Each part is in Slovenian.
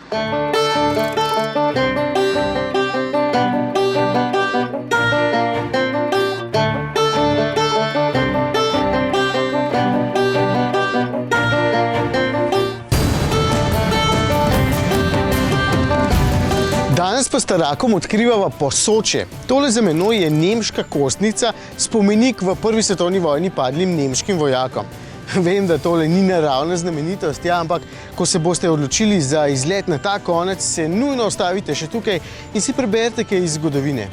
Danes pa s Tarakom odkrivava Posočje. Tole za menoj je nemška kostnica, spomenik v prvi svetovni vojni padlim nemškim vojakom. Vem, da tole ni naravna znamenitost, ja, ampak ko se boste odločili za izlet na ta konec, se nujno ostavite še tukaj in si preberite kaj iz zgodovine.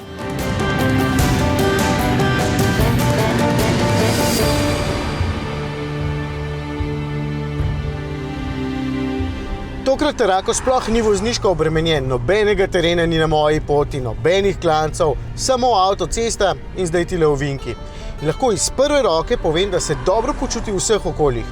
Tokrat Tarako sploh ni vozniško obremenjen, nobenega terena ni na moji poti, nobenih klancev, samo avtocesta in zdaj tile ovinki. In lahko iz prve roke povem, da se dobro počuti v vseh okoljih.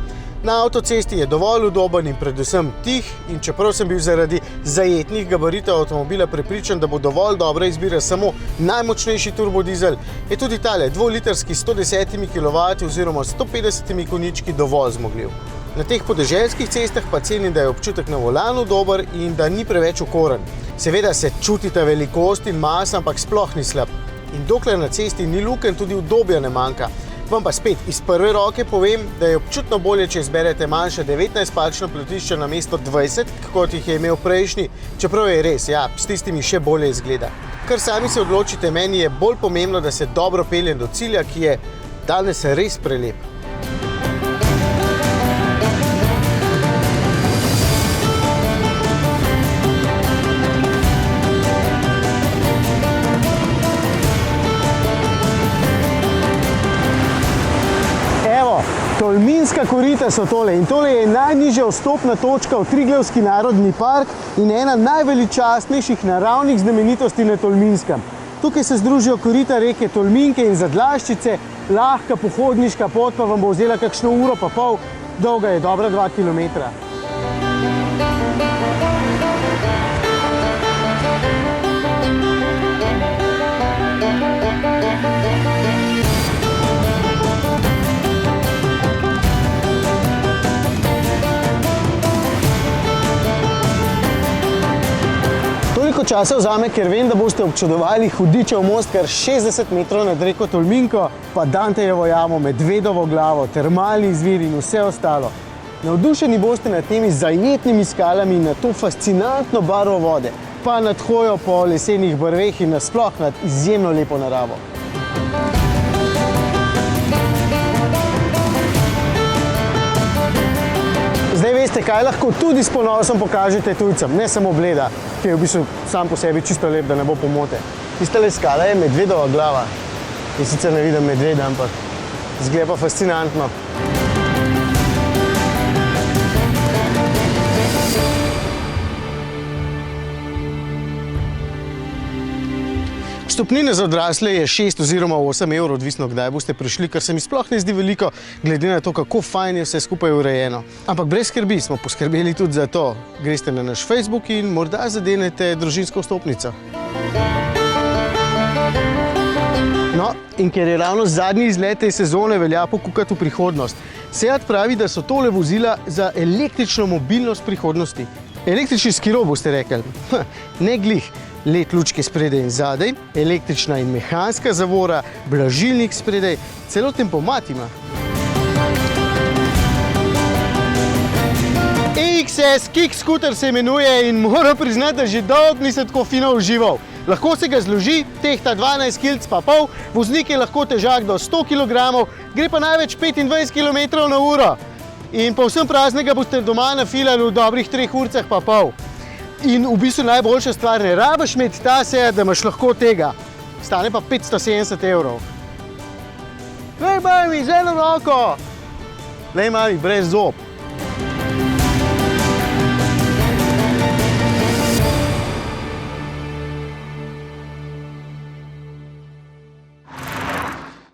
Na avtocesti je dovolj udoben in predvsem tih, in čeprav sem bil zaradi zajetnih gabaritov avtomobila prepričan, da bo dovolj dobra izbira samo najmočnejši turbodizel, je tudi tale 2-litrski 110 kW oziroma 150 konjički dovolj zmogljiv. Na teh podeželskih cestah pa cenim, da je občutek na volanu dober in da ni preveč okoren. Seveda se čutita velikost in masa, ampak sploh ni slab. In dokler na cesti ni luken, tudi udobja ne manjka. Vam pa spet iz prve roke povem, da je občutno bolje, če izberete manjše 19-palčno platišče namesto 20, kot jih je imel prejšnji, čeprav je res, ja, s tistimi še bolje izgleda. Kar sami se odločite, meni je bolj pomembno, da se dobro peljem do cilja, ki je danes res prelep. Tolminska korita so tole in tole je najnižja vstopna točka v Triglavski narodni park in ena najveličastnejših naravnih znamenitosti na Tolminskem. Tukaj se združijo korita reke Tolminke in Zadlaščice, lahka pohodniška pot pa vam bo vzela kakšno uro pa pol, dolga je dobra 2 kilometra. Toliko časa vzame, ker vem, da boste občudovali Hudičev most kar 60 metrov nad reko Tolminko, pa Dantejevo jamo, Medvedovo glavo, termalni izvir in vse ostalo. Navdušeni boste nad temi zajetnimi skalami in nad to fascinantno barvo vode, pa nad hojo po lesenih brveh in nasploh nad izjemno lepo naravo. Zdaj veste, kaj lahko tudi s ponosom pokažete tujcem, ne samo Bleda, ki je v bistvu sam po sebi čisto lep, da ne bo pomote. Tistale skala je Medvedova glava. In sicer ne vidim medveda, ampak izgleda pa fascinantno. Vstopnina za odrasle je 6 oziroma 8 evrov, odvisno kdaj boste prišli, kar se mi sploh ne zdi veliko, glede na to, kako fajn je vse skupaj urejeno. Ampak brez skrbi smo poskrbeli tudi za to. Greste na naš Facebook in morda zadenete družinsko vstopnico. No, in ker je ravno zadnji izlet te sezone, velja pokukati v prihodnost. Seat pravi, da so tole vozila za električno mobilnost prihodnosti. Električni skiro, boste rekli. Ne glih. LED lučke spredaj in zadaj, električna in mehanska zavora, blažilnik spredaj, celo tempomat ima. EXS Kick Scooter se imenuje in moram priznati, da že dolgo nisem tako fino užival. Lahko se ga zloži, tehta 12 kg pa pol, voznik je lahko težak do 100 kg, gre pa največ 25 km na uro. In povsem praznega boste doma nafilali v dobrih 3 urcah pa pol. In v bistvu najboljša stvar, ne rabiš imeti ta Seat, da imaš lahko tega. Stane pa 570 evrov. Glej, mami, z eno roko! Glej, mami, brez zob.